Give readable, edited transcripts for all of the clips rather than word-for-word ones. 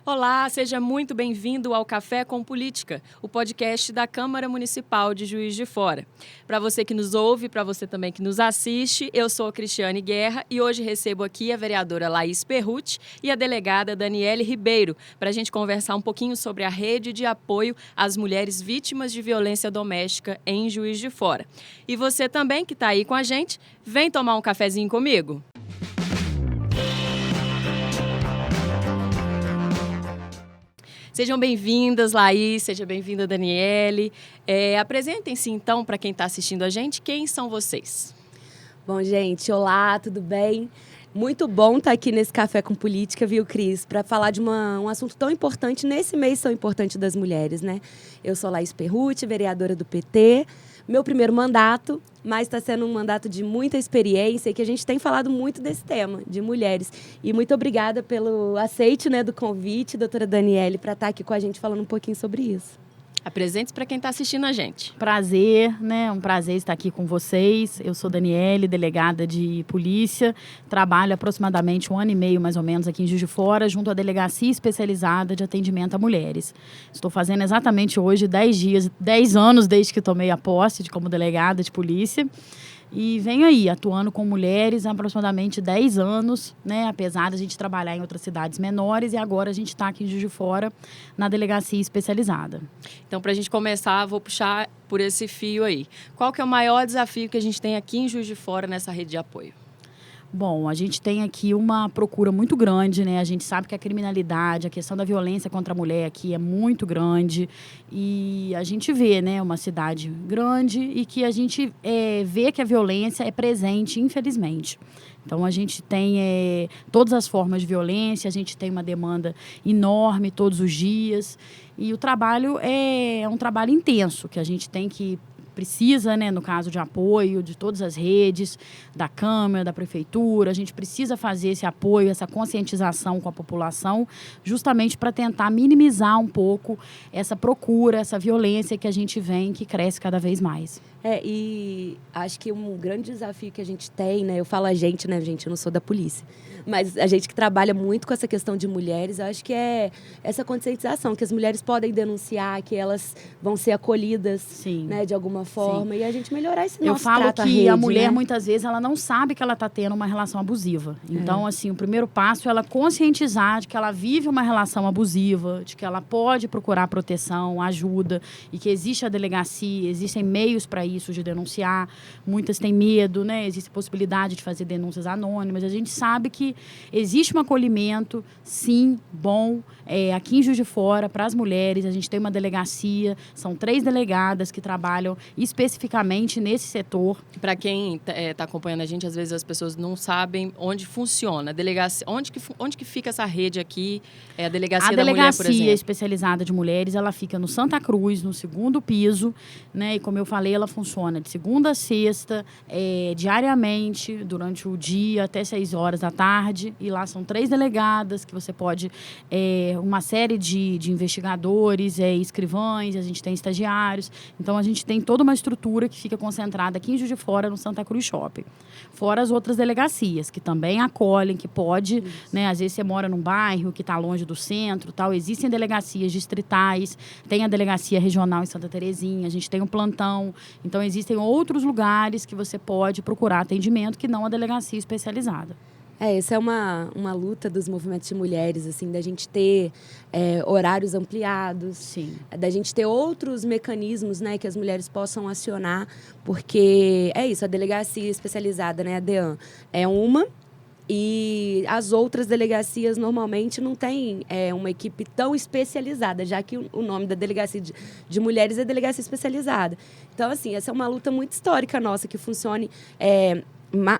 Olá, seja muito bem-vindo ao Café com Política, o podcast da Câmara Municipal de Juiz de Fora. Para você que nos ouve, para você também que nos assiste, eu sou a Cristiane Guerra e hoje recebo aqui a vereadora Laís Perrucci e a delegada Daniele Ribeiro para a gente conversar um pouquinho sobre a rede de apoio às mulheres vítimas de violência doméstica em Juiz de Fora. E você também que está aí com a gente, vem tomar um cafezinho comigo? Sejam bem-vindas, Laís, seja bem-vinda, Daniele. Apresentem-se, então, para quem está assistindo a gente, quem são vocês? Bom, gente, olá, tudo bem? Muito bom estar aqui nesse Café com Política, viu, Cris? Para falar de um assunto tão importante, nesse mês tão importante das mulheres, né? Eu sou Laís Perrucci, vereadora do PT, meu primeiro mandato, mas está sendo um mandato de muita experiência e que a gente tem falado muito desse tema, de mulheres. E muito obrigada pelo aceite, né, do convite, doutora Daniele, para estar aqui com a gente falando um pouquinho sobre isso. Apresente-se para quem está assistindo a gente. Prazer, né? Um prazer estar aqui com vocês. Eu sou Daniele, delegada de polícia. Trabalho aproximadamente 1 ano e meio, mais ou menos, aqui em Juiz de Fora, junto à Delegacia Especializada de Atendimento a Mulheres. Estou fazendo exatamente hoje 10 anos desde que tomei a posse como delegada de polícia. E venho aí, atuando com mulheres há aproximadamente 10 anos, né? Apesar de a gente trabalhar em outras cidades menores, e agora a gente está aqui em Juiz de Fora, na delegacia especializada. Então, para a gente começar, vou puxar por esse fio aí. Qual que é o maior desafio que a gente tem aqui em Juiz de Fora nessa rede de apoio? Bom, a gente tem aqui uma procura muito grande, né? A gente sabe que a criminalidade, a questão da violência contra a mulher aqui é muito grande e a gente vê, né, uma cidade grande e que a gente vê que a violência é presente, infelizmente. Então, a gente tem todas as formas de violência, a gente tem uma demanda enorme todos os dias e o trabalho é um trabalho intenso, que a gente tem que precisa, né, no caso de apoio de todas as redes, da Câmara, da Prefeitura, a gente precisa fazer esse apoio, essa conscientização com a população, justamente para tentar minimizar um pouco essa procura, essa violência que a gente vê que cresce cada vez mais. E acho que um grande desafio que a gente tem, né, eu falo a gente, né, gente, eu não sou da polícia, mas a gente que trabalha muito com essa questão de mulheres, eu acho que é essa conscientização, que as mulheres podem denunciar, que elas vão ser acolhidas, sim, né, de alguma forma, sim, e a gente melhorar esse nosso trato à rede. Eu falo que a mulher, né, muitas vezes, ela não sabe que ela está tendo uma relação abusiva. Então, assim, o primeiro passo é ela conscientizar de que ela vive uma relação abusiva, de que ela pode procurar proteção, ajuda, e que existe a delegacia, existem meios para isso, de denunciar. Muitas têm medo, né? Existe possibilidade de fazer denúncias anônimas. A gente sabe que existe um acolhimento, sim, bom, aqui em Juiz de Fora, para as mulheres. A gente tem uma delegacia, são 3 delegadas que trabalham especificamente nesse setor. Para quem está acompanhando a gente, às vezes as pessoas não sabem onde funciona. A delegacia, onde que fica essa rede aqui? A Delegacia da Mulher, por exemplo. A Delegacia Especializada de Mulheres, ela fica no Santa Cruz, no 2º piso, né? E como eu falei, ela funciona de segunda a sexta, diariamente, durante o dia, até 6 horas da tarde. E lá são 3 delegadas, que você pode... uma série de investigadores, escrivães, a gente tem estagiários. Então, a gente tem toda uma estrutura que fica concentrada aqui em Juiz de Fora, no Santa Cruz Shopping. Fora as outras delegacias, que também acolhem, que pode... né, às vezes você mora num bairro que está longe do centro, tal. Existem delegacias distritais, tem a delegacia regional em Santa Terezinha, a gente tem um plantão. Então, existem outros lugares que você pode procurar atendimento que não a delegacia especializada. Essa é uma luta dos movimentos de mulheres, assim, da gente ter horários ampliados, sim, da gente ter outros mecanismos, né, que as mulheres possam acionar, porque é isso, a delegacia especializada, né, a DEAN, é uma, e as outras delegacias normalmente não têm uma equipe tão especializada, já que o nome da delegacia de mulheres é delegacia especializada. Então, assim, essa é uma luta muito histórica nossa, que funcione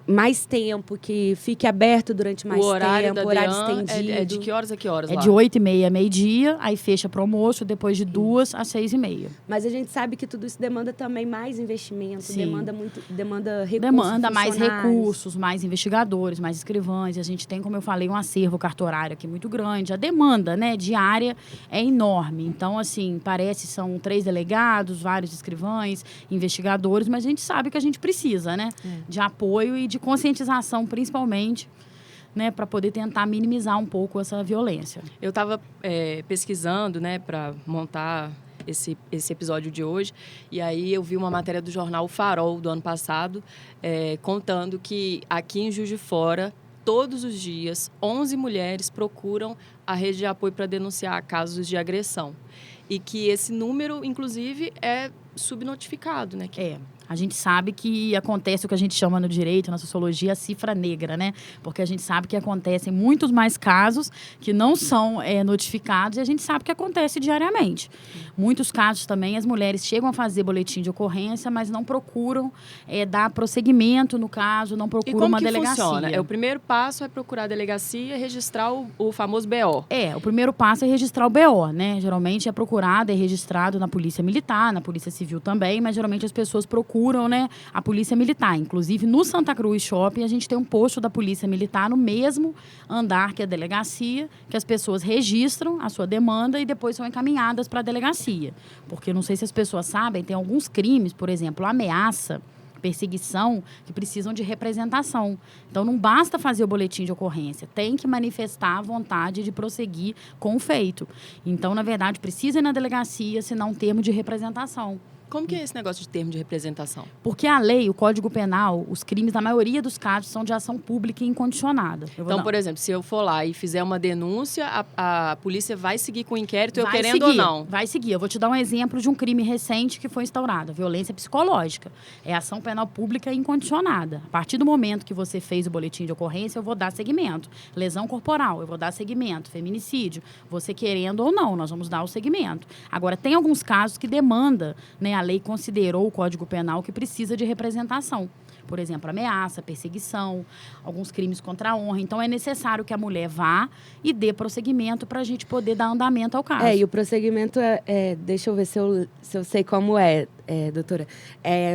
mais tempo, que fique aberto durante mais tempo, horário estendido. É de que horas a que horas lá? É de 8h30 a meio-dia, aí fecha para o almoço, depois de 2 às 6h30. Mas a gente sabe que tudo isso demanda também mais investimento, sim, demanda recursos. Demanda mais recursos, mais investigadores, mais escrivães. A gente tem, como eu falei, um acervo cartorário aqui muito grande. A demanda, né, diária é enorme. Então, assim, parece que são 3 delegados, vários escrivães, investigadores, mas a gente sabe que a gente precisa, né, de apoio e de conscientização, principalmente, né, para poder tentar minimizar um pouco essa violência. Eu estava pesquisando, né, para montar esse episódio de hoje, e aí eu vi uma matéria do jornal O Farol, do ano passado, contando que aqui em Juiz de Fora, todos os dias, 11 mulheres procuram a rede de apoio para denunciar casos de agressão. E que esse número, inclusive, é subnotificado, né? A gente sabe que acontece o que a gente chama no direito, na sociologia, a cifra negra, né? Porque a gente sabe que acontecem muitos mais casos que não são notificados e a gente sabe que acontece diariamente. Muitos casos também, as mulheres chegam a fazer boletim de ocorrência, mas não procuram dar prosseguimento no caso, não procuram uma delegacia. Funciona? O primeiro passo é procurar a delegacia e registrar o famoso BO. O primeiro passo é registrar o BO, né? Geralmente é procurado, é registrado na Polícia Militar, na Polícia Civil também, mas geralmente as pessoas procuram, né, a Polícia Militar. Inclusive, no Santa Cruz Shopping, a gente tem um posto da Polícia Militar no mesmo andar que a delegacia, que as pessoas registram a sua demanda e depois são encaminhadas para a delegacia. Porque, não sei se as pessoas sabem, tem alguns crimes, por exemplo, ameaça, perseguição, que precisam de representação. Então, não basta fazer o boletim de ocorrência, tem que manifestar a vontade de prosseguir com o feito. Então, na verdade, precisa ir na delegacia assinar um termo de representação. Como que é esse negócio de termo de representação? Porque a lei, o Código Penal, os crimes, na maioria dos casos, são de ação pública e incondicionada. Então, por exemplo, se eu for lá e fizer uma denúncia, a polícia vai seguir com o inquérito, eu vai querendo seguir, ou não? Vai seguir. Eu vou te dar um exemplo de um crime recente que foi instaurado. A violência psicológica. É ação penal pública incondicionada. A partir do momento que você fez o boletim de ocorrência, eu vou dar seguimento. Lesão corporal, eu vou dar seguimento. Feminicídio, você querendo ou não, nós vamos dar o seguimento. Agora, tem alguns casos que demanda, né, a lei considerou o Código Penal que precisa de representação. Por exemplo, ameaça, perseguição, alguns crimes contra a honra. Então, é necessário que a mulher vá e dê prosseguimento para a gente poder dar andamento ao caso. E o prosseguimento deixa eu ver se eu sei como doutora.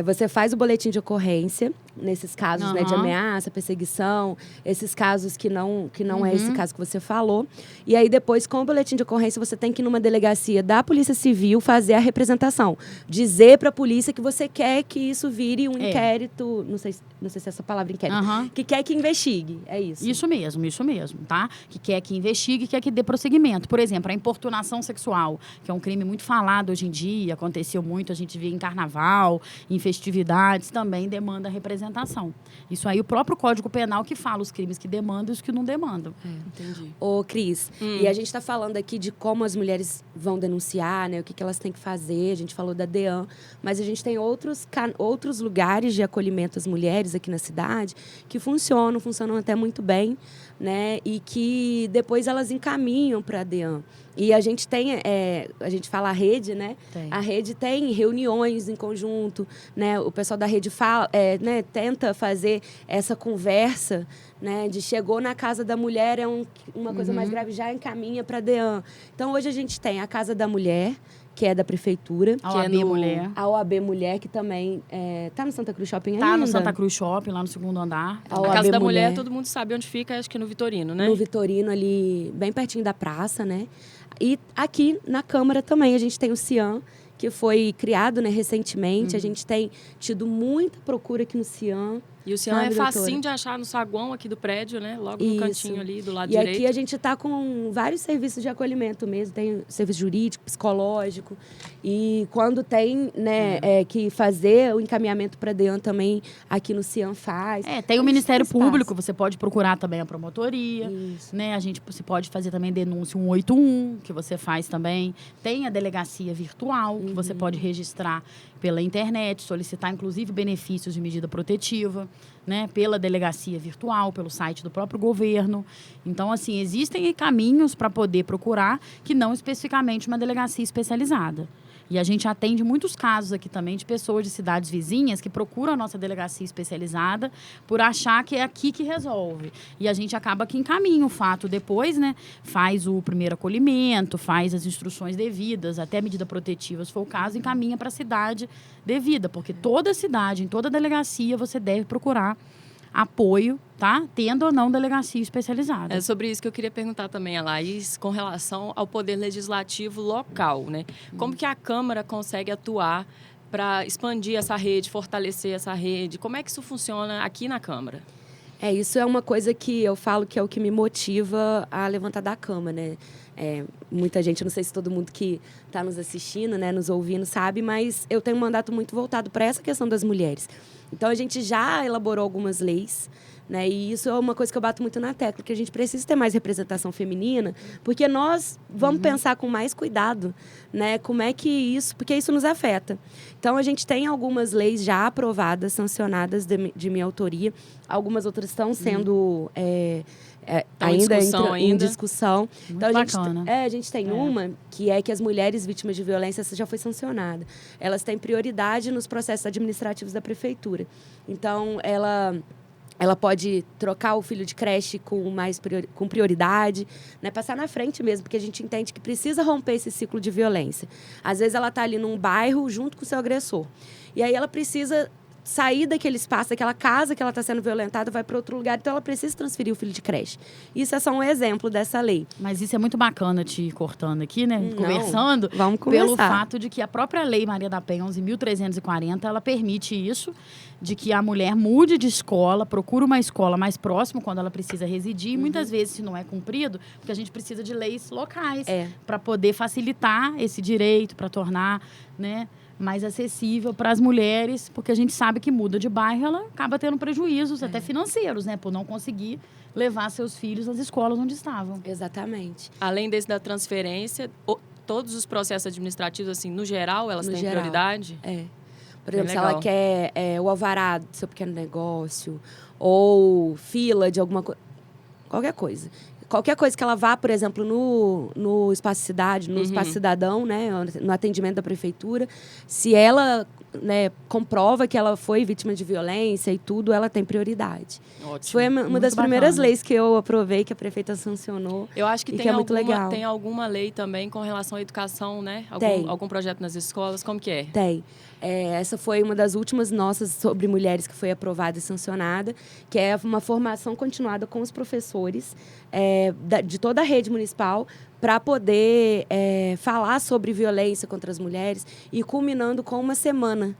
Você faz o boletim de ocorrência, nesses casos, né, de ameaça, perseguição, esses casos que não é esse caso que você falou. E aí, depois, com o boletim de ocorrência, você tem que ir numa delegacia da Polícia Civil fazer a representação. Dizer para a polícia que você quer que isso vire um inquérito, não sei se é essa palavra inquérito, que quer que investigue, é isso. Isso mesmo, tá? Que quer que investigue, quer que dê prosseguimento. Por exemplo, a importunação sexual, que é um crime muito falado hoje em dia, aconteceu muito, a gente vê em carnaval, em festividades, também demanda representação. Isso aí, o próprio Código Penal que fala os crimes que demandam e os que não demandam. Entendi. Ô, Cris, e a gente está falando aqui de como as mulheres vão denunciar, né? O que elas têm que fazer. A gente falou da DEAN, mas a gente tem outros lugares de acolhimento às mulheres aqui na cidade que funcionam até muito bem, né? E que depois elas encaminham para a DEAN. E a gente tem, a gente fala a rede, né? A rede tem reuniões em conjunto, né? O pessoal da rede fala, né, tenta fazer essa conversa, né? De chegou na casa da mulher, uma coisa mais grave, já encaminha para a DEAN. Então, hoje a gente tem a Casa da Mulher, que é da Prefeitura. A OAB Mulher. A OAB Mulher, que também está no Santa Cruz Shopping ainda. Está no Santa Cruz Shopping, lá no segundo andar. A Casa da Mulher, todo mundo sabe onde fica, acho que no Vitorino, né? No Vitorino, ali, bem pertinho da praça, né? E aqui na Câmara também a gente tem o CIAM, que foi criado, né, recentemente. A gente tem tido muita procura aqui no CIAM. E o CIAM é facinho de achar no saguão aqui do prédio, né? Logo no cantinho ali, do lado direito. E aqui a gente está com vários serviços de acolhimento mesmo. Tem serviço jurídico, psicológico. E quando tem, né, que fazer o encaminhamento para a DEAN também, aqui no CIAM faz. Tem o Ministério Público, você pode procurar também a promotoria. Né? Você pode fazer também denúncia 181, que você faz também. Tem a delegacia virtual, que você pode registrar pela internet, solicitar, inclusive, benefícios de medida protetiva, né, pela delegacia virtual, pelo site do próprio governo. Então, assim, existem caminhos para poder procurar que não especificamente uma delegacia especializada. E a gente atende muitos casos aqui também de pessoas de cidades vizinhas que procuram a nossa delegacia especializada por achar que é aqui que resolve. E a gente acaba que encaminha o fato depois, né? Faz o primeiro acolhimento, faz as instruções devidas, até medida protetiva, se for o caso, encaminha para a cidade devida. Porque toda cidade, em toda delegacia, você deve procurar apoio, tá? Tendo ou não delegacia especializada. É sobre isso que eu queria perguntar também a Laís, com relação ao poder legislativo local, né? Como que a Câmara consegue atuar para expandir essa rede, fortalecer essa rede? Como é que isso funciona aqui na Câmara? Isso é uma coisa que eu falo que é o que me motiva a levantar da cama, né? Muita gente, não sei se todo mundo que está nos assistindo, né, nos ouvindo sabe, mas eu tenho um mandato muito voltado para essa questão das mulheres. Então, a gente já elaborou algumas leis, né, e isso é uma coisa que eu bato muito na tecla, que a gente precisa ter mais representação feminina, porque nós vamos pensar com mais cuidado, né, como é que isso, porque isso nos afeta. Então, a gente tem algumas leis já aprovadas, sancionadas de minha autoria, algumas outras estão sendo... ainda em discussão. Muito então, bacana. A gente tem uma que é que as mulheres vítimas de violência, essa já foi sancionada. Elas têm prioridade nos processos administrativos da prefeitura. Então, ela pode trocar o filho de creche com prioridade, né? Passar na frente mesmo, porque a gente entende que precisa romper esse ciclo de violência. Às vezes, ela está ali num bairro junto com o seu agressor. E aí, ela precisa sair daquele espaço, daquela casa que ela está sendo violentada, vai para outro lugar, então ela precisa transferir o filho de creche. Isso é só um exemplo dessa lei. Mas isso é muito bacana, te cortando aqui, né? Conversando. Vamos conversar. Pelo fato de que a própria Lei Maria da Penha, 11.340, ela permite isso, de que a mulher mude de escola, procure uma escola mais próxima quando ela precisa residir. Muitas vezes, se não é cumprido, porque a gente precisa de leis locais para poder facilitar esse direito, para tornar, né, mais acessível para as mulheres, porque a gente sabe que muda de bairro, ela acaba tendo prejuízos até financeiros, né, por não conseguir levar seus filhos às escolas onde estavam. Exatamente. Além desse da transferência, todos os processos administrativos, assim, no geral, elas têm prioridade? Por exemplo, se ela quer o alvará do seu pequeno negócio, ou fila de alguma coisa, qualquer coisa. Qualquer coisa que ela vá, por exemplo, no Espaço Cidade, no Espaço Cidadão, né, no atendimento da prefeitura, se ela, né, comprova que ela foi vítima de violência e tudo, ela tem prioridade. Ótimo. Foi uma das primeiras leis que eu aprovei, que a prefeita sancionou. Eu acho que, tem alguma lei também com relação à educação, né? Algum projeto nas escolas, como que é? Tem. Essa foi uma das últimas nossas sobre mulheres que foi aprovada e sancionada, que é uma formação continuada com os professores de toda a rede municipal para poder falar sobre violência contra as mulheres e culminando com uma semana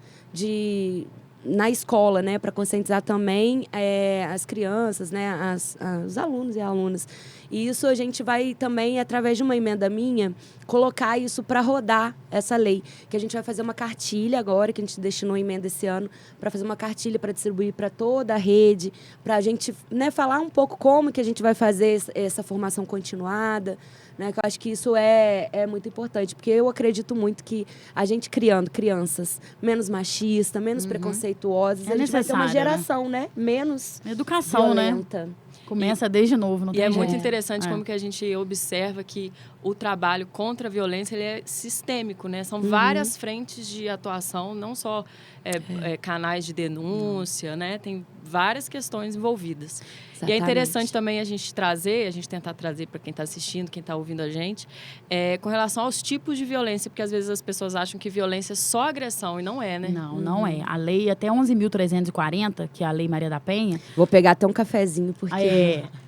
na escola, né, para conscientizar também as crianças, né, os alunos e alunas. E isso a gente vai também, através de uma emenda minha, colocar isso para rodar essa lei. Que a gente vai fazer uma cartilha agora, que a gente destinou emenda esse ano, para fazer uma cartilha para distribuir para toda a rede, para a gente, né, falar um pouco como que a gente vai fazer essa formação continuada, né, que eu acho que isso é muito importante, porque eu acredito muito que a gente criando crianças menos machistas, menos preconceituosas, a gente vai ter uma geração, né, menos educação, violenta. Né? Começa desde novo, não tem jeito. Muito interessante como que a gente observa que o trabalho contra a violência ele é sistêmico, né? São várias frentes de atuação, não só canais de denúncia, né? Tem várias questões envolvidas. Exatamente. E é interessante também a gente tentar trazer para quem está assistindo, quem está ouvindo a gente, com relação aos tipos de violência, porque às vezes as pessoas acham que violência é só agressão, e não é, né? Não é. A lei até 11.340, que é a Lei Maria da Penha... Vou pegar até um cafezinho, porque...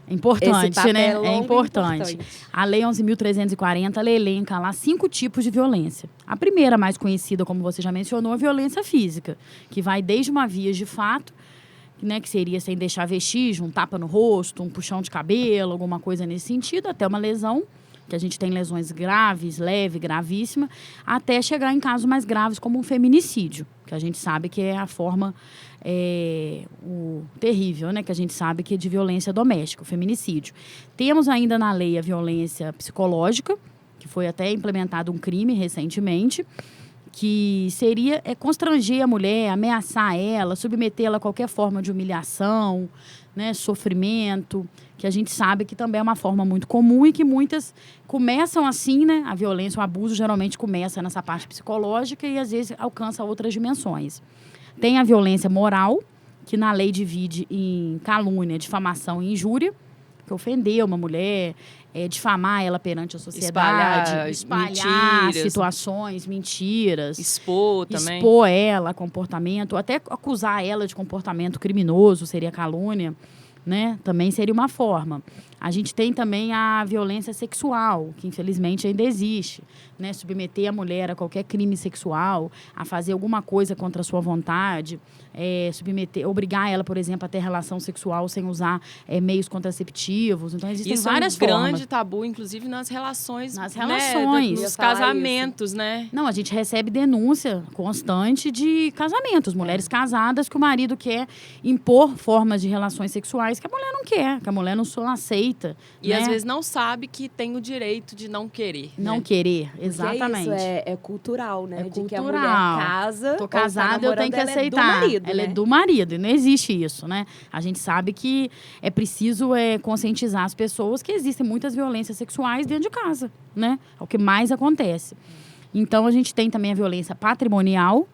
É importante, né? É importante. A Lei 11.340, ela elenca lá 5 tipos de violência. A primeira, mais conhecida, como você já mencionou, é a violência física, que vai desde uma via de fato, né, que seria sem deixar vestígio, um tapa no rosto, um puxão de cabelo, alguma coisa nesse sentido, até uma lesão, que a gente tem lesões graves, leve, gravíssima, até chegar em casos mais graves, como um feminicídio, que a gente sabe que é a forma terrível, né, que a gente sabe que é de violência doméstica, o feminicídio. Temos ainda na lei a violência psicológica, que foi até implementado um crime recentemente, que seria constranger a mulher, ameaçar ela, submetê-la a qualquer forma de humilhação, né, sofrimento, que a gente sabe que também é uma forma muito comum e que muitas começam assim, né? A violência, o abuso geralmente começa nessa parte psicológica e às vezes alcança outras dimensões. Tem a violência moral, que na lei divide em calúnia, difamação e injúria, que ofender uma mulher, difamar ela perante a sociedade, espalhar mentiras, situações, mentiras. Expor também. Expor ela a comportamento, até acusar ela de comportamento criminoso, seria calúnia, né? Também seria uma forma. A gente tem também a violência sexual, que infelizmente ainda existe, né? Submeter a mulher a qualquer crime sexual, a fazer alguma coisa contra a sua vontade, obrigar ela, por exemplo, a ter relação sexual sem usar meios contraceptivos. Então, existem várias formas. Isso é um grande tabu, inclusive, nas relações. Nas relações. Nos casamentos, né? Não, a gente recebe denúncia constante de casamentos. Mulheres casadas que o marido quer impor formas de relações sexuais que a mulher não quer, que a mulher não só aceita. E né? às vezes não sabe que tem o direito de não querer. Não querer, exatamente. Porque isso é cultural, né? É de cultural. Que a mulher casa. Tô casada, eu tenho que aceitar. Ela é do marido, ela né? é do marido, e não existe isso, né? A gente sabe que é preciso conscientizar as pessoas que existem muitas violências sexuais dentro de casa, né? É o que mais acontece. Então, a gente tem também a violência patrimonial,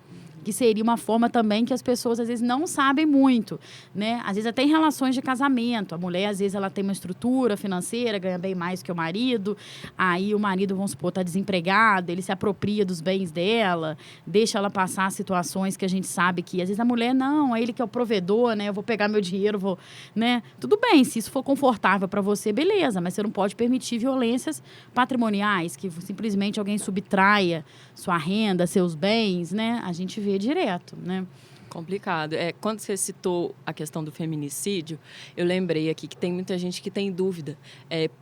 que seria uma forma também que as pessoas, às vezes, não sabem muito, né? Às vezes, até em relações de casamento. A mulher, às vezes, ela tem uma estrutura financeira, ganha bem mais que o marido. Aí, o marido, vamos supor, está desempregado, ele se apropria dos bens dela, deixa ela passar situações que a gente sabe que, às vezes, a mulher, não, é ele que é o provedor, né? Eu vou pegar meu dinheiro, vou, né? Tudo bem, se isso for confortável para você, beleza, mas você não pode permitir violências patrimoniais, que simplesmente alguém subtraia sua renda, seus bens, né? A gente vê direto, né? Complicado. Quando você citou a questão do feminicídio, eu lembrei aqui que tem muita gente que tem dúvida.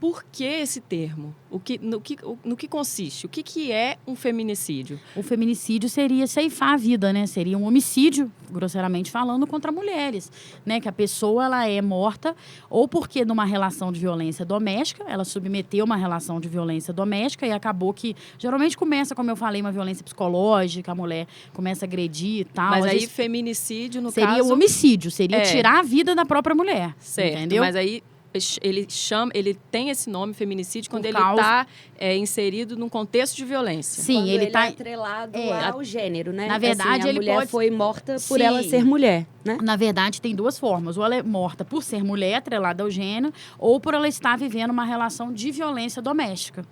Por que esse termo? No que consiste? O que é um feminicídio? O feminicídio seria ceifar a vida, né? Seria um homicídio, grosseiramente falando, contra mulheres, né? Que a pessoa ela é morta ou porque numa relação de violência doméstica, ela submeteu uma relação de violência doméstica e acabou que, geralmente começa, como eu falei, uma violência psicológica, a mulher começa a agredir e tal. Mas aí feminicídio, no seria caso... Seria o homicídio, seria tirar a vida da própria mulher. Certo, entendeu? Mas aí ele tem esse nome, feminicídio, quando ele está inserido num contexto de violência. Sim, quando ele está atrelado ao gênero, né? Na verdade, assim, a mulher pode... foi morta por ela ser mulher, né? Na verdade, tem duas formas. Ou ela é morta por ser mulher, atrelada ao gênero, ou por ela estar vivendo uma relação de violência doméstica.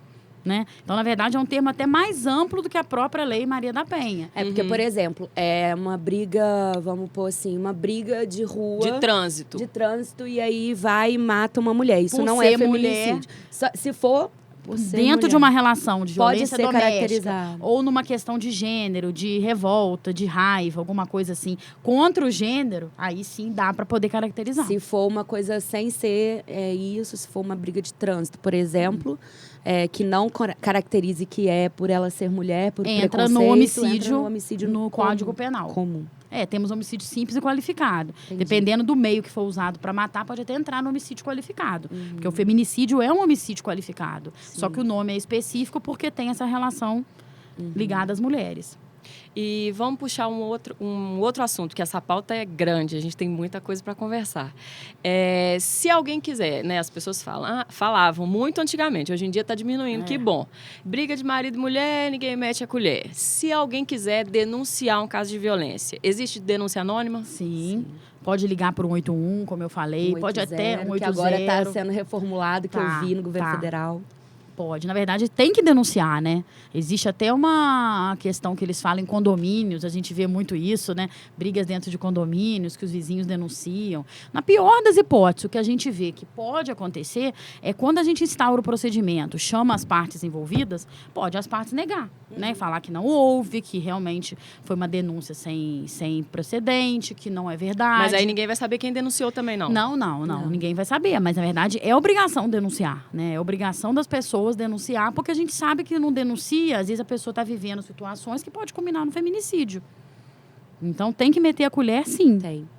Né? Então, na verdade, é um termo até mais amplo do que a própria Lei Maria da Penha. Porque, por exemplo, é uma briga, vamos pôr assim, uma briga de rua. De trânsito. E aí vai e mata uma mulher. Isso não é feminicídio. Se for dentro de uma relação de violência doméstica, caracterizado. Ou numa questão de gênero, de revolta, de raiva, alguma coisa assim, contra o gênero, aí sim dá para poder caracterizar. Se for uma coisa sem ser isso, se for uma briga de trânsito, por exemplo, que não caracterize que é por ela ser mulher, por entra no homicídio no Código Penal. Comum. Temos homicídio simples e qualificado. Entendi. Dependendo do meio que for usado para matar, pode até entrar no homicídio qualificado. Porque o feminicídio é um homicídio qualificado. Sim. Só que o nome é específico porque tem essa relação ligada às mulheres. E vamos puxar um outro assunto, que essa pauta é grande, a gente tem muita coisa para conversar. Se alguém quiser, né, as pessoas falavam muito antigamente, hoje em dia está diminuindo, que bom. Briga de marido e mulher, ninguém mete a colher. Se alguém quiser denunciar um caso de violência, existe denúncia anônima? Sim. Pode ligar para o 181, como eu falei, 180, pode até 180. Que agora está sendo reformulado, que eu vi no governo federal. Pode. Na verdade, tem que denunciar, né? Existe até uma questão que eles falam em condomínios, a gente vê muito isso, né? Brigas dentro de condomínios que os vizinhos denunciam. Na pior das hipóteses, o que a gente vê que pode acontecer é quando a gente instaura o procedimento, chama as partes envolvidas, pode as partes negar, né? Falar que não houve, que realmente foi uma denúncia sem procedente, que não é verdade. Mas aí ninguém vai saber quem denunciou também, não? Não. Ninguém vai saber, mas na verdade é obrigação denunciar, né? É obrigação das pessoas denunciar, porque a gente sabe que não denuncia, às vezes a pessoa está vivendo situações que pode culminar no feminicídio. Então, tem que meter a colher, sim. Tem.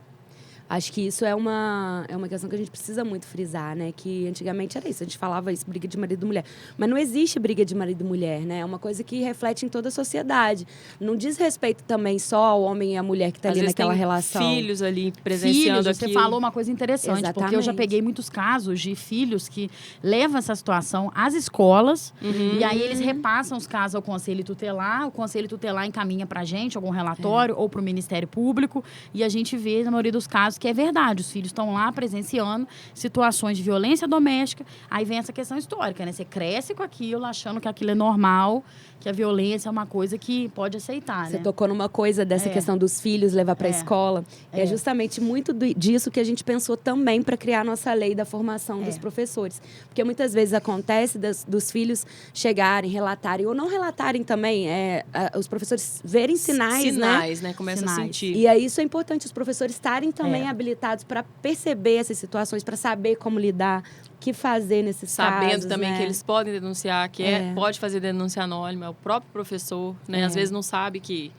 Acho que isso é uma questão que a gente precisa muito frisar, né? Que antigamente era isso, a gente falava isso, briga de marido e mulher. Mas não existe briga de marido e mulher, né? É uma coisa que reflete em toda a sociedade. Não diz respeito também só ao homem e à mulher que está ali naquela relação. Filhos ali presenciando aquilo. Você falou uma coisa interessante, Exatamente. Porque eu já peguei muitos casos de filhos que levam essa situação às escolas e aí eles repassam os casos ao Conselho Tutelar, o Conselho Tutelar encaminha pra gente algum relatório ou pro Ministério Público e a gente vê, na maioria dos casos, casos que é verdade. Os filhos estão lá presenciando situações de violência doméstica. Aí vem essa questão histórica, né? Você cresce com aquilo, achando que aquilo é normal, que a violência é uma coisa que pode aceitar, Você né? tocou numa coisa dessa questão dos filhos levar para a escola. E é justamente muito disso que a gente pensou também para criar a nossa lei da formação dos professores. Porque muitas vezes acontece dos filhos chegarem, relatarem, ou não relatarem também, os professores verem sinais, né? Começa a sentir. E aí isso é importante, os professores estarem também habilitados para perceber essas situações, para saber como lidar, o que fazer nesses casos. Sabendo também que eles podem denunciar, pode fazer denúncia anônima, é o próprio professor, né? Às vezes não sabe que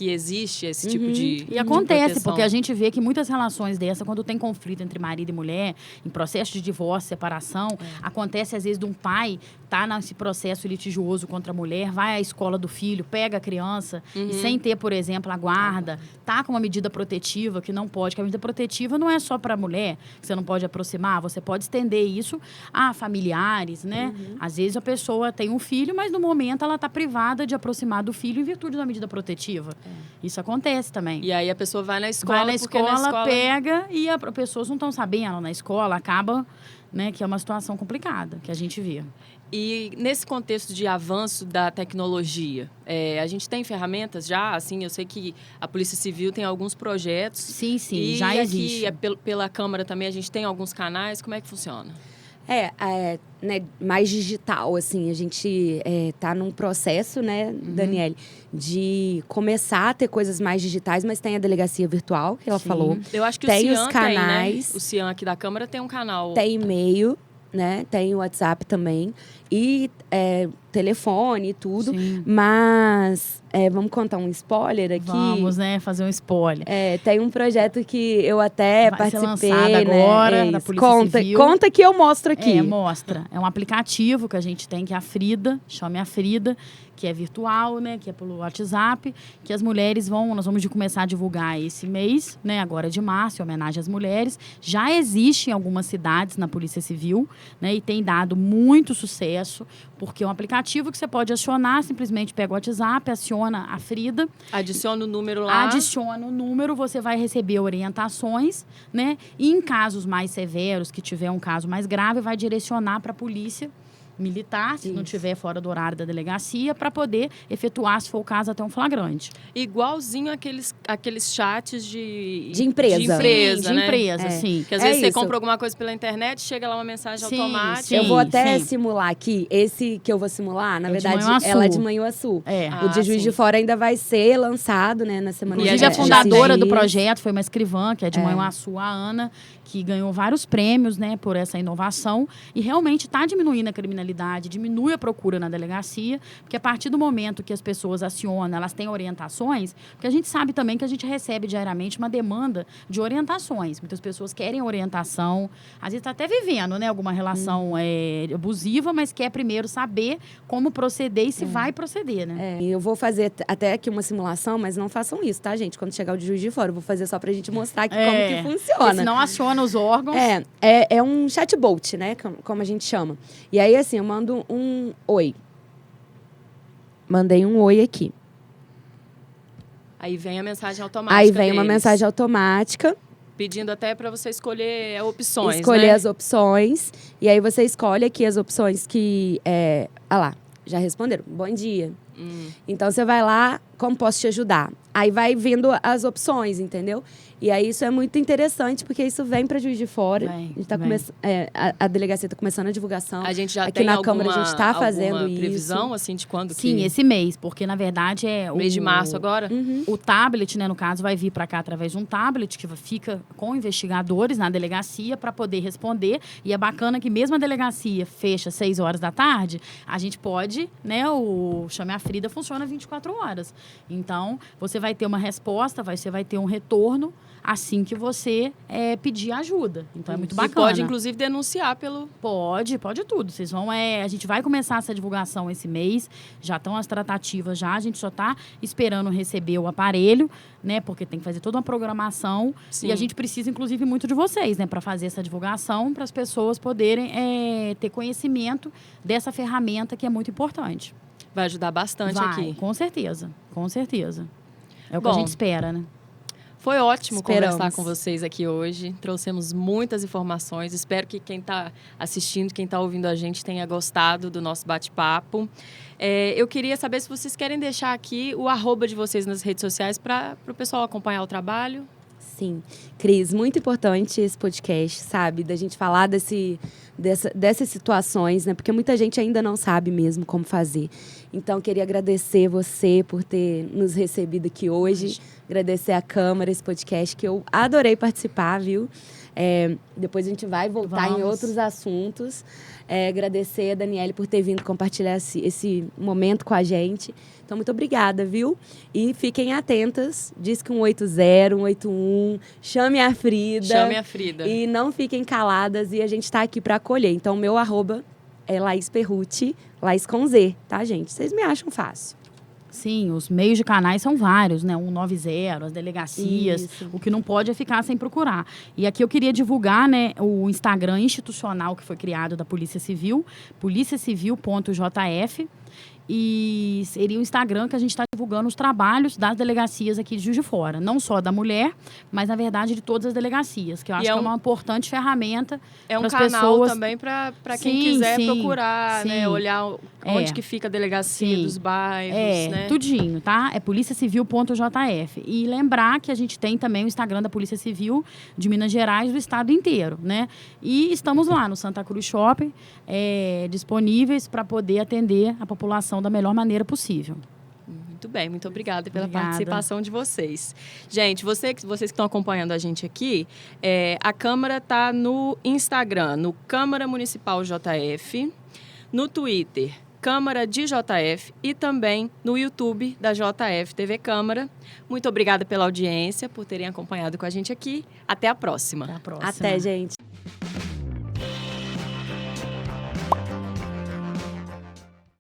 existe esse tipo de E acontece, proteção. porque a gente vê que muitas relações dessa, quando tem conflito entre marido e mulher, em processo de divórcio, separação, acontece às vezes de um pai tá nesse processo litigioso contra a mulher, vai à escola do filho, pega a criança e sem ter, por exemplo, a guarda, tá com uma medida protetiva que não pode, que a medida protetiva não é só para a mulher, que você não pode aproximar, você pode estender isso a familiares, né? Às vezes a pessoa tem um filho, mas no momento ela tá privada de aproximar do filho em virtude da medida protetiva. Isso acontece também. E aí a pessoa vai na escola, Vai na escola, pega e as pessoas não estão sabendo na escola, acaba, né, que é uma situação complicada que a gente vê. E nesse contexto de avanço da tecnologia, a gente tem ferramentas já, assim, eu sei que a Polícia Civil tem alguns projetos. Sim, e já existe. aqui, pela Câmara também, a gente tem alguns canais, como é que funciona? Né, mais digital, assim, a gente tá num processo, né, Daniele, de começar a ter coisas mais digitais, mas tem a delegacia virtual, que ela falou. Eu acho que tem o CIAN os canais, tem, né? O CIAN aqui da Câmara tem um canal. tem e-mail, né, tem o WhatsApp também, e telefone e tudo, Sim. mas vamos contar um spoiler aqui? Vamos, né, fazer um spoiler. Tem um projeto que eu até Vai ser participei, lançado agora, né? da Polícia Civil. Conta que eu mostro aqui. Mostra. É um aplicativo que a gente tem, que é a Frida, chame a Frida, que é virtual, né, que é pelo WhatsApp, que as mulheres nós vamos começar a divulgar esse mês, né, agora de março, em homenagem às mulheres. Já existe em algumas cidades na Polícia Civil, né, e tem dado muito sucesso, porque é um aplicativo que você pode acionar, simplesmente pega o WhatsApp, aciona a Frida. Adiciona o número lá. Adiciona o número, você vai receber orientações, né? E em casos mais severos, que tiver um caso mais grave, vai direcionar para a polícia militar, se não estiver fora do horário da delegacia, para poder efetuar, se for o caso, até um flagrante. Igualzinho aqueles chats de empresa. De empresa, sim, né? de empresa, sim. Que às vezes você isso. compra alguma coisa pela internet, chega lá uma mensagem automática. Sim, Eu vou até sim. simular aqui. Esse que eu vou simular, na É de verdade, Manhuaçu. ela é de Manhuaçu. O de Juiz de Fora ainda vai ser lançado, né, na semana Inclusive, a a gente fundadora já do fez. projeto foi uma escrivã, que é de Manhuaçu, a Ana, que ganhou vários prêmios, né, por essa inovação. E realmente está diminuindo a criminalidade, diminui a procura na delegacia, porque a partir do momento que as pessoas acionam, elas têm orientações, porque a gente sabe também que a gente recebe diariamente uma demanda de orientações. Muitas pessoas querem orientação, às vezes está até vivendo, né, alguma relação abusiva, mas quer primeiro saber como proceder e se vai proceder, né? Eu vou fazer até aqui uma simulação, mas não façam isso, tá, gente? Quando chegar o de Juiz de Fora, eu vou fazer só pra gente mostrar aqui como que Porque funciona. senão aciona os órgãos. É um chatbot, né? Como a gente chama. E aí, assim, eu mando um oi. Mandei um oi aqui. Aí vem a mensagem automática Aí vem uma deles, mensagem automática. pedindo até para você escolher opções, Escolher né? as opções. E aí você escolhe aqui as opções que... lá, já responderam. Bom dia. Então, você vai lá, como posso te ajudar? Aí vai vendo as opções, entendeu? E aí isso é muito interessante, porque isso vem para Juiz de Fora. A gente tá a delegacia está começando a divulgação. A gente já aqui tem na alguma, Câmara a gente está fazendo alguma isso. previsão, assim, de quando Sim, que... esse mês, porque na verdade é Mês de março agora? O tablet, né, no caso, vai vir para cá através de um tablet que fica com investigadores na delegacia para poder responder. E é bacana que mesmo a delegacia fecha 6 horas da tarde, a gente pode, né, o Chame a Frida funciona 24 horas. Então, você vai ter uma resposta, você vai ter um retorno assim que você pedir ajuda. Então, é muito bacana. E pode, inclusive, denunciar pelo... Pode tudo. Vocês vão, a gente vai começar essa divulgação esse mês, já estão as tratativas já, a gente só está esperando receber o aparelho, né, porque tem que fazer toda uma programação. Sim. E a gente precisa, inclusive, muito de vocês, né, para fazer essa divulgação, para as pessoas poderem ter conhecimento dessa ferramenta que é muito importante. Vai ajudar bastante aqui. Com certeza, com certeza. É o que Bom, a gente espera, né? Foi ótimo Esperamos. conversar com vocês aqui hoje. Trouxemos muitas informações. Espero que quem está assistindo, quem está ouvindo a gente tenha gostado do nosso bate-papo. Eu queria saber se vocês querem deixar aqui o @, de vocês nas redes sociais para o pessoal acompanhar o trabalho. Sim. Cris, muito importante esse podcast, sabe? Da gente falar dessas situações, né? Porque muita gente ainda não sabe mesmo como fazer. Então, queria agradecer você por ter nos recebido aqui hoje. Agradecer a Câmara, esse podcast, que eu adorei participar, viu? Depois a gente vai voltar em outros assuntos. Agradecer a Daniele por ter vindo compartilhar esse momento com a gente. Então, muito obrigada, viu? E fiquem atentas. Diz que 180, 181. Chame a Frida. Chame a Frida. E não fiquem caladas. E a gente está aqui para acolher. Então, meu @ é Laís Perrucci, Laís com Z, tá, gente? Vocês me acham fácil. Sim, os meios de canais são vários, né? 190, as delegacias. Isso. O que não pode é ficar sem procurar. E aqui eu queria divulgar, né, o Instagram institucional que foi criado da Polícia Civil, policiacivil.jf. E seria o Instagram que a gente está divulgando os trabalhos das delegacias aqui de Juiz de Fora. Não só da mulher, mas, na verdade, de todas as delegacias. Que eu acho que é uma importante ferramenta para as pessoas. canal também para quem quiser procurar, sim. né? Olhar onde que fica a delegacia dos bairros, né? Tudinho, tá? É policiacivil.jf. E lembrar que a gente tem também o Instagram da Polícia Civil de Minas Gerais, do estado inteiro, né? E estamos lá no Santa Cruz Shopping, disponíveis para poder atender a população da melhor maneira possível. Muito bem, muito obrigada pela participação de vocês. Gente, vocês que estão acompanhando a gente aqui, a Câmara está no Instagram, no Câmara Municipal JF, no Twitter, Câmara de JF e também no YouTube da JF TV Câmara. Muito obrigada pela audiência, por terem acompanhado com a gente aqui. Até a próxima. Até a próxima. Até, gente.